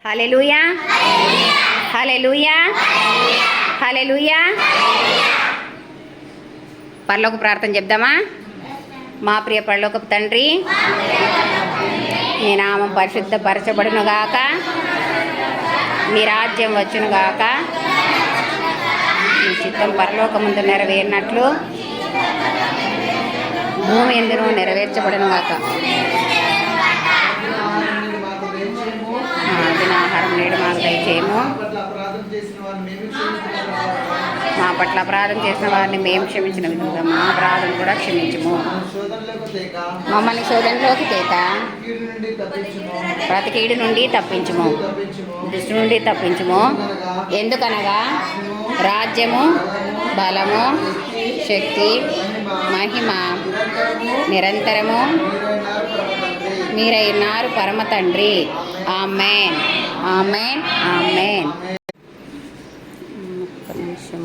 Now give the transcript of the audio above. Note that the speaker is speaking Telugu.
హల్లెలూయా హల్లెలూయా హల్లెలూయా. పరలోక ప్రార్థన చెప్దామా? మా ప్రియ పరలోకపు తండ్రి, నీ నామం పరిశుద్ధపరచబడును గాక, నీ రాజ్యం వచ్చును గాక, నీ చిత్తం పరలోకమందు నెరవేరినట్లు భూమి ఎందును నెరవేర్చబడును గాక. ఆహారం నేడు మాకు దయచేయము. మా పట్ల అపరాధం చేసిన వారిని మేము క్షమించిన విధంగా మా అపరాధం కూడా క్షమించము. మమ్మల్ని శోధనలోకి తేక ప్రతి కీడు నుండి తప్పించుము, దృష్టి నుండి తప్పించుము. ఎందుకనగా రాజ్యము, బలము, శక్తి, మహిమ నిరంతరము మీరైనారు పరమ తండ్రి. ఆమేన్ ఆమేన్ ఆమేన్. ఒక్క నిమిషం.